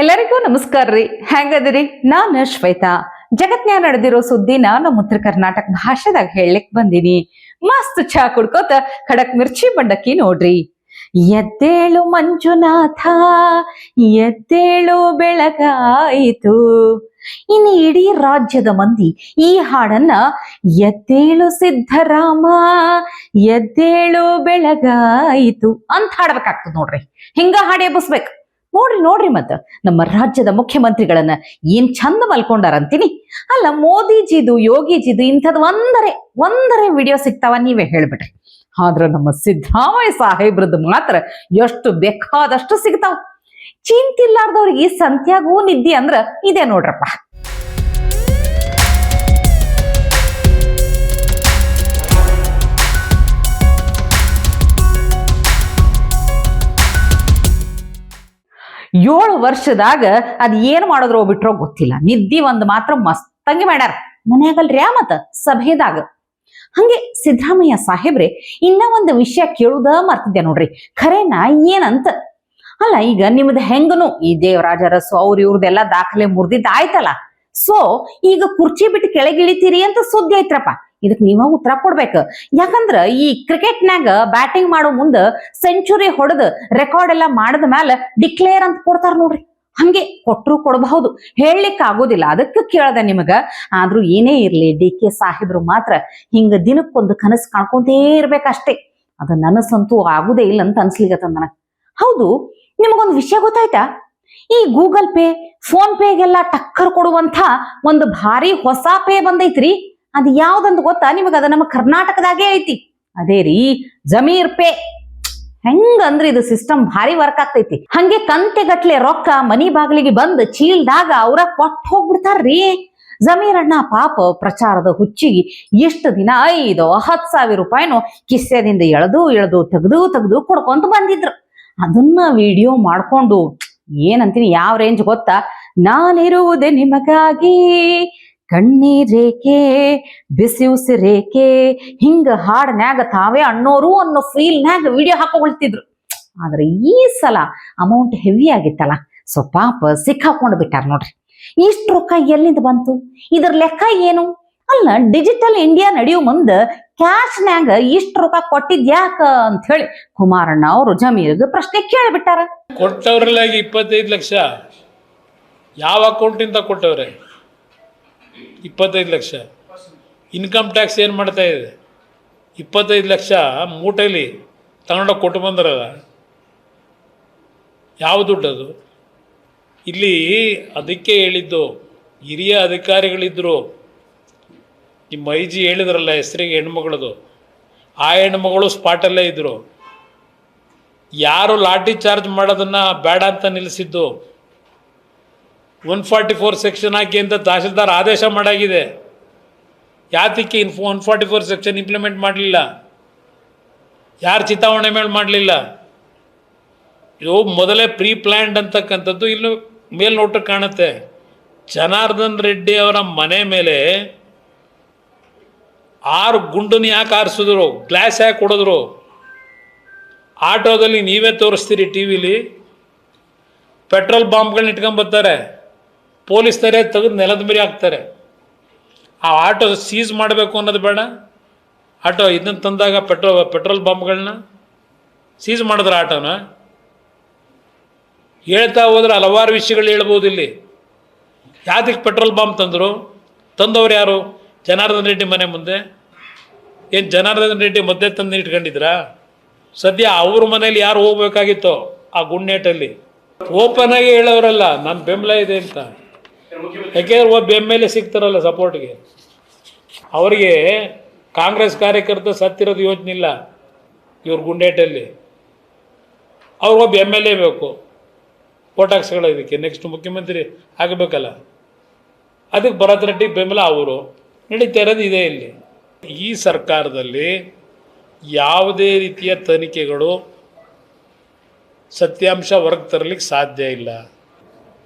ಎಲ್ಲರಿಗೂ ನಮಸ್ಕಾರ ರೀ. ಹೆಂಗದಿರಿ? ನಾನು ಶ್ವೇತಾ. ಜಗತ್ನ್ಯಾಗ ನಡೆದಿರೋ ಸುದ್ದಿ ನಮ್ಮ ಉತ್ತರ ಕರ್ನಾಟಕ ಭಾಷೆದಾಗ ಹೇಳಲಿಕ್ ಬಂದಿನಿ. ಮಸ್ತ್ ಚಾ ಕುಡ್ಕೋತ ಖಡಕ್ ಮಿರ್ಚಿ ಬಂಡಕ್ಕಿ ನೋಡ್ರಿ. ಎದ್ದೇಳು ಮಂಜುನಾಥ, ಎದ್ದೇಳು ಬೆಳಗಾಯಿತು. ಇನ್ನು ಇಡೀ ರಾಜ್ಯದ ಮಂದಿ ಈ ಹಾಡನ್ನ ಎದ್ದೇಳು ಸಿದ್ಧರಾಮ, ಎದ್ದೇಳು ಬೆಳಗಾಯಿತು ಅಂತ ಹಾಡ್ಬೇಕಾಗ್ತದ ನೋಡ್ರಿ. ಹಿಂಗ ಹಾಡಿ ಎಬ್ಬಿಸ್ಬೇಕು. ನೋಡ್ರಿ ಮತ್ತ ನಮ್ಮ ರಾಜ್ಯದ ಮುಖ್ಯಮಂತ್ರಿಗಳನ್ನ ಏನ್ ಚಂದ ಮಲ್ಕೊಂಡಾರಂತೀನಿ. ಅಲ್ಲ, ಮೋದಿಜಿದು ಯೋಗಿಜಿದು ಇಂಥದ್ದು ಒಂದರೆ ವಿಡಿಯೋ ಸಿಗ್ತಾವ, ನೀವೇ ಹೇಳ್ಬಿಡ್ರಿ. ಆದ್ರ ನಮ್ಮ ಸಿದ್ದರಾಮಯ್ಯ ಸಾಹೇಬ್ರದ್ದು ಮಾತ್ರ ಎಷ್ಟು ಬೇಕಾದಷ್ಟು ಸಿಗ್ತಾವ. ಚಿಂತಿಲ್ಲಾರ್ದವ್ರಿಗೆ ಸಂತ್ಯಾಗೂ ನಿದ್ದಿ ಅಂದ್ರ ಇದೇ ನೋಡ್ರಪ್ಪ. ಏಳು ವರ್ಷದಾಗ ಅದ್ ಏನ್ ಮಾಡಿದ್ರೋ ಬಿಟ್ರೋ ಗೊತ್ತಿಲ್ಲ. ನಿದ್ದಿ ಒಂದ್ ಮಾತ್ರ ಮಸ್ತಂಗಿ ಮಾಡ್ಯಾರ ಮನ್ಯಾಗಲ್ರ್ಯಾ ಮತ್ತ ಸಭೆದಾಗ. ಹಂಗೆ ಸಿದ್ದರಾಮಯ್ಯ ಸಾಹೇಬ್ರೆ ಇನ್ನ ಒಂದು ವಿಷಯ ಕೇಳುದ ಮರ್ತಿದ್ದೆ ನೋಡ್ರಿ. ಖರೇನಾ ಏನಂತ ಅಲ್ಲ, ಈಗ ನಿಮ್ದು ಹೆಂಗನು ಈ ದೇವರಾಜ ಅರಸು ಇವ್ರದೆಲ್ಲ ದಾಖಲೆ ಮುರಿದಿದ್ದ ಆಯ್ತಲ್ಲ. ಸೊ ಈಗ ಕುರ್ಚಿ ಬಿಟ್ಟು ಕೆಳಗಿಳಿತೀರಿ ಅಂತ ಸುದ್ದಿ ಐತ್ರಪ್ಪ. ಇದಕ್ ನೀವ ಉತ್ತರ ಕೊಡ್ಬೇಕು. ಯಾಕಂದ್ರ ಈ ಕ್ರಿಕೆಟ್ನ್ಯಾಗ ಬ್ಯಾಟಿಂಗ್ ಮಾಡೋ ಮುಂದ ಸೆಂಚುರಿ ಹೊಡೆದ್ ರೆಕಾರ್ಡ್ ಎಲ್ಲಾ ಮಾಡದ ಮ್ಯಾಲ ಡಿಕ್ಲೇರ್ ಅಂತ ಕೊಡ್ತಾರ ನೋಡ್ರಿ. ಹಂಗೆ ಕೊಟ್ರು ಕೊಡಬಹುದು, ಹೇಳಲಿಕ್ಕೆ ಆಗೋದಿಲ್ಲ. ಅದಕ್ಕೆ ಕೇಳ್ದೆ ನಿಮಗ. ಆದ್ರೂ ಏನೇ ಇರ್ಲಿ, DK ಸಾಹೇಬ್ರು ಮಾತ್ರ ಹಿಂಗ ದಿನಕ್ಕೊಂದು ಕನಸು ಕಾಣ್ಕೊಂತೇ ಇರ್ಬೇಕಷ್ಟೇ. ಅದ ನನಸಂತೂ ಆಗುದೇ ಇಲ್ಲ ಅಂತ ಅನ್ಸ್ಲಿಗತ್ತ ನನಗ್. ಹೌದು, ನಿಮಗೊಂದು ವಿಷಯ ಗೊತ್ತಾಯ್ತಾ? ಈ ಗೂಗಲ್ ಪೇ, ಫೋನ್ ಪೇಗೆಲ್ಲ ಟಕ್ಕರ್ ಕೊಡುವಂತ ಒಂದು ಭಾರಿ ಹೊಸ ಪೇ ಬಂದೈತ್ರಿ. ಅದ್ ಯಾವ್ದಂತ ಗೊತ್ತಾ ನಿಮಗ? ಅದ ನಮ್ಮ ಕರ್ನಾಟಕದಾಗೆ ಐತಿ. ಅದೇ ರೀ, ಜಮೀರ್ ಪೇ. ಹೆಂಗಂದ್ರ ಇದು ಸಿಸ್ಟಮ್ ಭಾರಿ ವರ್ಕ್ ಆಗ್ತೈತಿ. ಹಂಗೆ ಕಂತೆಗಟ್ಲೆ ರೊಕ್ಕ ಮನಿ ಬಾಗಿಲಿಗೆ ಬಂದ್ ಚೀಲ್ದಾಗ ಅವ್ರ ಕೊಟ್ಟು ಹೋಗ್ಬಿಡ್ತಾರ್ರಿ. ಜಮೀರ್ ಅಣ್ಣ ಪಾಪ ಪ್ರಚಾರದ ಹುಚ್ಚಿಗೆ ಎಷ್ಟು ದಿನ 5-10 ರೂಪಾಯಿನೂ ಕಿಸ್ಸೆದಿಂದ ಎಳೆದು ತೆಗೆದು ಕೊಡ್ಕೊಂತ ಬಂದಿದ್ರು. ಅದನ್ನ ವಿಡಿಯೋ ಮಾಡ್ಕೊಂಡು ಏನಂತೀನಿ, ಯಾವ ರೇಂಜ್ ಗೊತ್ತಾ? ನಾನಿರುವುದೇ ನಿಮಗಾಗಿ, ಕಣ್ಣೀರೇಕೆ ಬಿಸಿ ಉಸಿರೇಕೆ, ಹಿಂಗ ಹಾಡ್ನ್ಯಾಗ ತಾವೇ ಅನ್ನೋರು ಅನ್ನೋ ಫೀಲ್ನ್ಯಾಗ ವಿಡಿಯೋ ಹಾಕೊಳ್ತಿದ್ರು. ಆದ್ರೆ ಈ ಸಲ ಅಮೌಂಟ್ ಹೆವಿ ಆಗಿತ್ತಲ್ಲ, ಸೊ ಪಾಪ ಸಿಕ್ಕಾಕೊಂಡು ಬಿಟ್ಟಾರ ನೋಡ್ರಿ. ಇಷ್ಟು ರೊಕ್ಕ ಎಲ್ಲಿಂದ ಬಂತು? ಇದ್ರ ಲೆಕ್ಕ ಏನು? ಅಲ್ಲ, ಡಿಜಿಟಲ್ ಇಂಡಿಯಾ ನಡೆಯೋ ಮುಂದ ಕ್ಯಾಶ್ನ್ಯಾಗ ಇಷ್ಟು ರೊಕ್ಕ ಕೊಟ್ಟಿದ್ಯಾಕ ಅಂತ ಹೇಳಿ ಕುಮಾರಣ್ಣ ಅವರು ಜಮೀರ್ಗೆ ಪ್ರಶ್ನೆ ಕೇಳಿಬಿಟ್ಟಾರ. ಕೊಟ್ಟವ್ರಲ್ಲ 25 ಲಕ್ಷ ಯಾವ ಅಕೌಂಟಿಂದ ಕೊಟ್ಟವ್ರೆ? 25 ಲಕ್ಷ. ಇನ್ಕಮ್ ಟ್ಯಾಕ್ಸ್ ಏನು ಮಾಡ್ತಾ ಇದೆ? 25 ಲಕ್ಷ ಮೂಟೆಲಿ ತಗೊಂಡೋಗಿ ಕೊಟ್ಟು ಬಂದ್ರಲ್ಲ, ಯಾವ ದುಡ್ಡದು? ಇಲ್ಲಿ ಅದಕ್ಕೆ ಹೇಳಿದ್ದು, ಹಿರಿಯ ಅಧಿಕಾರಿಗಳಿದ್ದರು. ನಿಮ್ಮ IG ಹೇಳಿದ್ರಲ್ಲ ಹೆಸರಿಗೆ ಹೆಣ್ಮಗಳದು, ಆ ಹೆಣ್ಮಗಳು ಸ್ಪಾಟಲ್ಲೇ ಇದ್ದರು. ಯಾರು ಲಾಠಿ ಚಾರ್ಜ್ ಮಾಡೋದನ್ನು ಬೇಡ ಅಂತ ನಿಲ್ಲಿಸಿದ್ದು, 144 ಸೆಕ್ಷನ್ ಹಾಕಿ ಅಂತ ತಹಶೀಲ್ದಾರ್ ಆದೇಶ ಮಾಡಾಗಿದೆ. ಯಾತಕ್ಕೆ 144 ಸೆಕ್ಷನ್ ಇಂಪ್ಲಿಮೆಂಟ್ ಮಾಡಲಿಲ್ಲ? ಯಾರು ಚಿತಾವಣೆ ಮೇಲೆ ಮಾಡಲಿಲ್ಲ? ಇದು ಮೊದಲೇ ಪ್ರೀ ಪ್ಲ್ಯಾನ್ಡ್ ಅಂತಕ್ಕಂಥದ್ದು ಇಲ್ಲೂ ಮೇಲ್ನೋಟಕ್ಕೆ ಕಾಣುತ್ತೆ. ಜನಾರ್ದನ್ ರೆಡ್ಡಿ ಅವರ ಮನೆ ಮೇಲೆ 6 ಗುಂಡನ್ನು ಯಾಕೆ ಹಾರಿಸಿದ್ರು? ಗ್ಲಾಸ್ ಯಾಕೆ ಕೊಡಿದ್ರು? ಆಟೋದಲ್ಲಿ ನೀವೇ ತೋರಿಸ್ತೀರಿ ಟಿವಿಲಿ. ಪೆಟ್ರೋಲ್ ಬಾಂಬ್ಗಳನ್ನ ಇಟ್ಕೊಂಬರ್ತಾರೆ, ಪೊಲೀಸರೇ ತೆಗೆದು ನೆಲದ ಮೇಲೆ ಹಾಕ್ತಾರೆ. ಆ ಆಟೋ ಸೀಸ್ ಮಾಡಬೇಕು ಅನ್ನೋದು ಬೇಡ? ಆಟೋ ಇದನ್ನು ತಂದಾಗ ಪೆಟ್ರೋಲ್ ಬಾಂಬ್ಗಳನ್ನ ಸೀಸ್ ಮಾಡಿದ್ರೆ ಆಟೋನ ಹೇಳ್ತಾ ಹೋದ್ರೆ ಹಲವಾರು ವಿಷಯಗಳು ಹೇಳ್ಬೋದು. ಇಲ್ಲಿ ಯಾತಕ್ಕೆ ಪೆಟ್ರೋಲ್ ಬಾಂಬ್ ತಂದವ್ರು ಯಾರು? ಜನಾರ್ದನ್ ರೆಡ್ಡಿ ಮನೆ ಮುಂದೆ. ಏನು ಜನಾರ್ದನ್ ರೆಡ್ಡಿ ಮಧ್ಯೆ ತಂದು ಇಟ್ಕೊಂಡಿದ್ರಾ? ಸದ್ಯ ಅವ್ರ ಮನೇಲಿ ಯಾರು ಹೋಗ್ಬೇಕಾಗಿತ್ತೋ ಆ ಗುಂಡೇಟಲ್ಲಿ ಓಪನ್ ಆಗಿ ಹೇಳೋರಲ್ಲ ನನ್ನ ಬೆಂಬಲ ಇದೆ ಅಂತ. ಯಾಕೆಂದ್ರೆ ಬೆಂಬಲ ಸಿಗ್ತಾರಲ್ಲ ಸಪೋರ್ಟ್ಗೆ. ಅವರಿಗೆ ಕಾಂಗ್ರೆಸ್ ಕಾರ್ಯಕರ್ತ ಸತ್ತಿರೋದು ಯೋಚನೆ ಇಲ್ಲ ಇವ್ರ ಗುಂಡೇಟಲ್ಲಿ. ಅವ್ರಿಗೊಬ್ಬ MLA ಬೇಕು ಓಟ್ ಹಾಕ್ಸ್ಕೊಳ್ಳೋದಕ್ಕೆ, ನೆಕ್ಸ್ಟ್ ಮುಖ್ಯಮಂತ್ರಿ ಆಗಬೇಕಲ್ಲ. ಅದಕ್ಕೆ ಭರತ್ ರೆಡ್ಡಿ ಬೆಂಬಲ ಅವರು. ನಡೀತಾ ಇರೋದು ಇದೆ ಇಲ್ಲಿ. ಈ ಸರ್ಕಾರದಲ್ಲಿ ಯಾವುದೇ ರೀತಿಯ ತನಿಖೆಗಳು ಸತ್ಯಾಂಶ ಹೊರಗೆ ತರಲಿಕ್ಕೆ ಸಾಧ್ಯ ಇಲ್ಲ.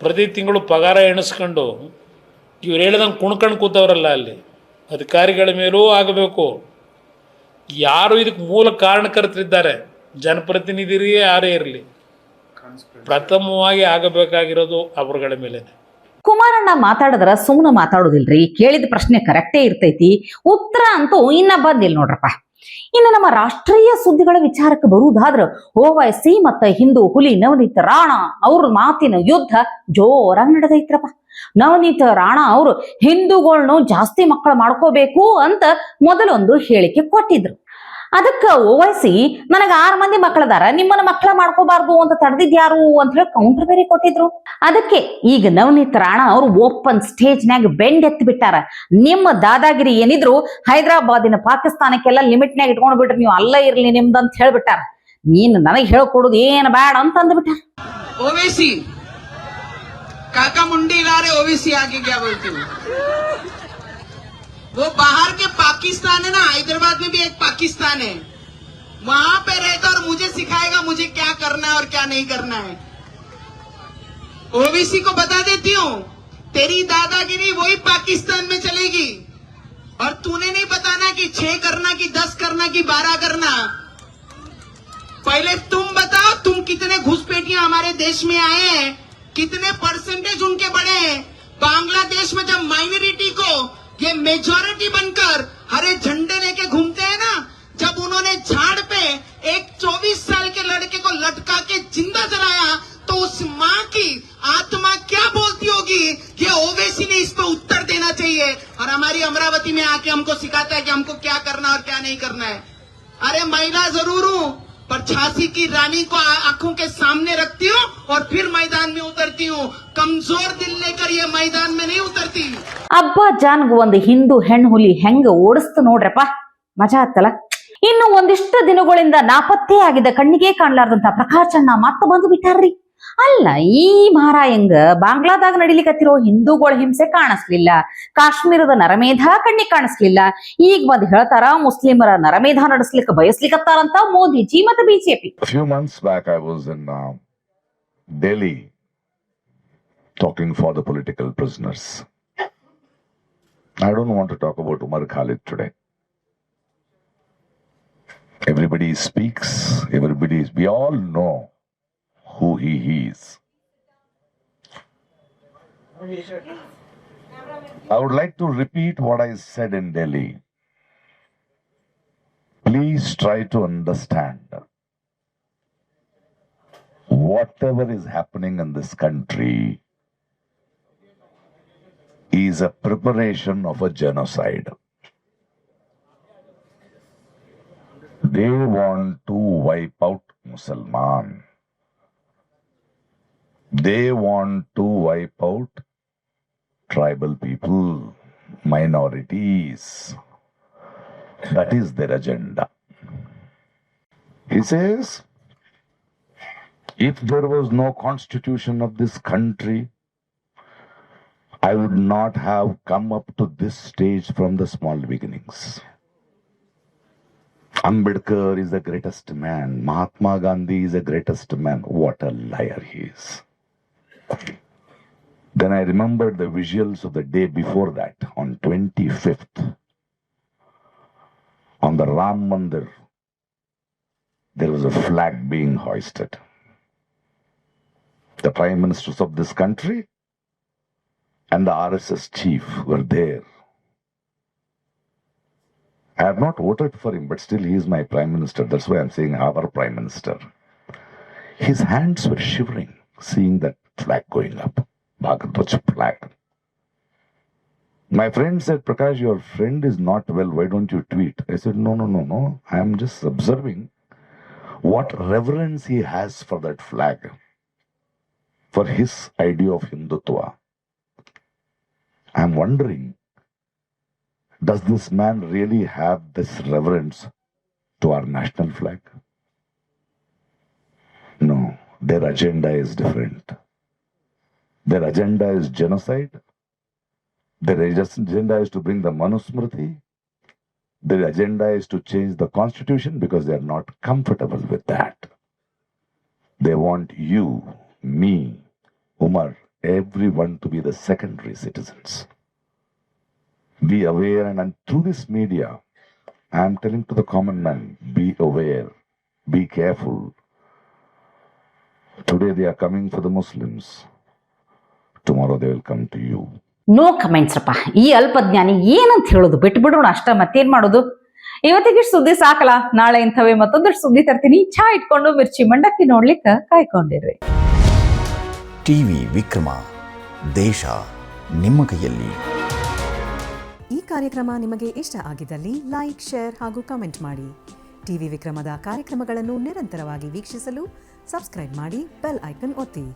ಪ್ರತಿ ತಿಂಗಳು ಪಗಾರ ಎಣಿಸ್ಕೊಂಡು ಇವ್ರು ಹೇಳ್ದಂಗೆ ಕುಣ್ಕೊಂಡು ಕೂತವ್ರಲ್ಲ, ಅಲ್ಲಿ ಅಧಿಕಾರಿಗಳ ಮೇಲೂ ಆಗಬೇಕು. ಯಾರು ಇದಕ್ಕೆ ಮೂಲ ಕಾರಣಕರ್ತರಿದ್ದಾರೆ, ಜನಪ್ರತಿನಿಧಿರಿಗೆ ಯಾರೇ ಇರಲಿ, ಪ್ರಥಮವಾಗಿ ಆಗಬೇಕಾಗಿರೋದು ಅವರುಗಳ ಮೇಲೆ. ಕುಮಾರಣ್ಣ ಮಾತಾಡಿದ್ರ ಸುಮ್ಮನೆ ಮಾತಾಡೋದಿಲ್ರಿ, ಕೇಳಿದ ಪ್ರಶ್ನೆ ಕರೆಕ್ಟೇ ಇರ್ತೈತಿ, ಉತ್ತರ ಅಂತೂ ಇನ್ನ ಬಂದಿಲ್ಲ ನೋಡ್ರಪ್ಪ. ಇನ್ನು ನಮ್ಮ ರಾಷ್ಟ್ರೀಯ ಸುದ್ದಿಗಳ ವಿಚಾರಕ್ಕೆ ಬರುವುದಾದ್ರ OWC ಮತ್ತ ಹಿಂದೂ ಹುಲಿ ನವನೀತ್ ರಾಣಾ ಅವ್ರ ಮಾತಿನ ಯುದ್ಧ ಜೋರಾಗಿ ನಡೆದೈತ್ರಪ್ಪ. ನವನೀತ್ ರಾಣಾ ಅವರು ಹಿಂದೂಗಳ್ನು ಜಾಸ್ತಿ ಮಕ್ಕಳು ಮಾಡ್ಕೋಬೇಕು ಅಂತ ಮೊದಲೊಂದು ಹೇಳಿಕೆ ಕೊಟ್ಟಿದ್ರು. ಅದಕ್ಕ OWC ನನಗ 6 ಮಂದಿ ಮಕ್ಕಳದಾರ, ನಿಮ್ಮನ್ನ ಮಕ್ಕಳ ಮಾಡ್ಕೋಬಾರ್ದು ಅಂತ ತಡೆದಿದ್ ಯಾರು ಅಂತ ಹೇಳಿ ಕೌಂಟರ್ ಬೇರೆ ಕೊಟ್ಟಿದ್ರು. ಅದಕ್ಕೆ ಈಗ ನವನೀತ್ ರಾಣಾ ಅವರು ಓಪನ್ ಸ್ಟೇಜ್ನಾಗ ಬೆಂಡೆತ್ತಿ ಬಿಟ್ಟಾರ. ನಿಮ್ಮ ದಾದಾಗಿರಿ ಏನಿದ್ರು ಹೈದರಾಬಾದಿನ ಪಾಕಿಸ್ತಾನಕ್ಕೆಲ್ಲ ಲಿಮಿಟ್ನಾಗ ಇಟ್ಕೊಂಡ್ ಬಿಟ್ರಿ, ನೀವು ಅಲ್ಲ ಇರ್ಲಿ ನಿಮ್ದಂತ ಹೇಳ್ಬಿಟ್ಟಾರ. ನೀನ್ ನನಗೆ ಹೇಳ್ಕೊಡುದು ಏನ್ ಬ್ಯಾಡ ಅಂತ ಅಂದ್ಬಿಟ್ಟಾರ. OWC काका मुंडी ला रहे OWC आगे क्या बोलते हो? वो बाहर के पाकिस्तान है ना, हैदराबाद में भी एक पाकिस्तान है, वहां पे रहता और मुझे सिखाएगा मुझे क्या करना है और क्या नहीं करना है. OWC को बता देती हूँ, तेरी दादागिरी वही पाकिस्तान में चलेगी और तूने नहीं बताना कि 6 करना कि 10 करना कि 12 करना. पहले तुम बताओ तुम कितने घुसपैठियां हमारे देश में आए हैं, कितने परसेंटेज उनके बढ़े हैं. बांग्लादेश में जब माइनॉरिटी को ये मेजॉरिटी बनकर हरे झंडे लेके घूमते हैं ना, जब उन्होंने झाड़ पे एक 24 साल के लड़के को लटका के जिंदा जलाया, तो उस माँ की आत्मा क्या बोलती होगी? ये OWC ने इस पे उत्तर देना चाहिए. और हमारी अमरावती में आके हमको सिखाता है कि हमको क्या करना और क्या नहीं करना है. अरे महिला जरूर हूँ, पर झांसी की रानी को आंखों के सामने रखती हूँ और फिर मैदान में उतरती हूँ. कमजोर दिल लेकर ये मैदान में नहीं उतरती. ಅಬ್ಬಾ ಜಾನ್ಗೂ ಒಂದು ಹಿಂದೂ ಹೆಣ್ಣು ಹುಲಿ ಹೆಂಗ ಓಡಿಸ್ತು ನೋಡ್ರಪ್ಪ, ಮಜಾ ಆತ್ತಲ್ಲ. ಇನ್ನು ಒಂದಿಷ್ಟು ದಿನಗಳಿಂದ ನಾಪತ್ತೆ ಆಗಿದ್ದ ಕಣ್ಣಿಗೆ ಕಾಣ್ಲಾರ್ದಂತ ಪ್ರಕಾಶಣ್ಣ ಮತ್ತೆ ಬಂದು ಬಿಟ್ಟಾರ್ರಿ. ಅಲ್ಲ, ಈ ಮಾರಾಯಂಗ ಬಾಂಗ್ಲಾದಾಗ ನಡಿಲಿಕತ್ತಿರೋ ಹಿಂದೂಗಳ ಹಿಂಸೆ ಕಾಣಿಸ್ಲಿಲ್ಲ, ಕಾಶ್ಮೀರದ ನರಮೇಧ ಕಣ್ಣಿಗೆ ಕಾಣಿಸ್ಲಿಲ್ಲ, ಈಗ ಬಂದ್ ಹೇಳ್ತಾರ ಮುಸ್ಲಿಮರ ನರಮೇಧ ನಡೆಸ್ಲಿಕ್ಕೆ ಬಯಸ್ಲಿಕತ್ತಾರಂತ ಮೋದಿಜಿ ಮತ್ತು BJP. A few months back, I was in Delhi talking for the political prisoners. I don't want to talk about Umar Khalid today. Everybody speaks, we all know who he is. I would like to repeat what I said in Delhi. Please try to understand. Whatever is happening in this country is a preparation of a genocide. They want to wipe out Musliman. They want to wipe out tribal people, minorities. That is their agenda. He says, if there was no constitution of this country, I would not have come up to this stage from the small beginnings. Ambedkar is the greatest man. Mahatma Gandhi is the greatest man. What a liar he is. Then I remembered the visuals of the day before that, on 25th, on the Ram Mandir, there was a flag being hoisted. The prime ministers of this country and the RSS chief were there. I have not voted for him, but still he is my prime minister. That's why I'm saying our prime minister. His hands were shivering, seeing that flag going up. Bhagatwaj flag. My friend said, Prakash, your friend is not well. Why don't you tweet? I said, no. I am just observing what reverence he has for that flag, for his idea of Hindutva. I am wondering, does this man really have this reverence to our national flag? No, their agenda is different. Their agenda is genocide. Their agenda is to bring the Manusmriti. Their agenda is to change the constitution because they are not comfortable with that. They want you, me, Umar, everyone to be the secondary citizens. Be aware, and through this media, I am telling to the common man, be aware, be careful. Today they are coming for the Muslims. Tomorrow they will come to you. No comments ಅಪ್ಪ. ಈ ಅಲ್ಪಜ್ಞಾನಿ ಏನಂತ ಹೇಳೋದು, ಬಿಟ್ಬಿಡೋಣ ಅಷ್ಟ, ಮತ್ತೇನ್ ಮಾಡೋದು. ಇವತ್ತಿಗೆ ಸುದ್ದಿ ಸಾಕಲ್ಲ, ನಾಳೆ ಇಂಥವೇ ಮತ್ತೊಂದಷ್ಟು ಸುದ್ದಿ ತರ್ತೀನಿ. ಚಾ ಇಟ್ಕೊಂಡು ಮಿರ್ಚಿ ಮಂಡಕ್ಕಿ ನೋಡ್ಲಿಕ್ಕೆ ಕಾಯ್ಕೊಂಡಿರ್ರಿ. ಟಿವಿ ವಿಕ್ರಮ, ದೇಶ ನಿಮ್ಮ ಕೈಯಲ್ಲಿ. ಈ ಕಾರ್ಯಕ್ರಮ ನಿಮಗೆ ಇಷ್ಟ ಆಗಿದ್ದಲ್ಲಿ ಲೈಕ್, ಶೇರ್ ಹಾಗೂ ಕಮೆಂಟ್ ಮಾಡಿ. ಟಿವಿ ವಿಕ್ರಮದ ಕಾರ್ಯಕ್ರಮಗಳನ್ನು ನಿರಂತರವಾಗಿ ವೀಕ್ಷಿಸಲು ಸಬ್ಸ್ಕ್ರೈಬ್ ಮಾಡಿ, ಬೆಲ್ ಐಕನ್ ಒತ್ತಿ.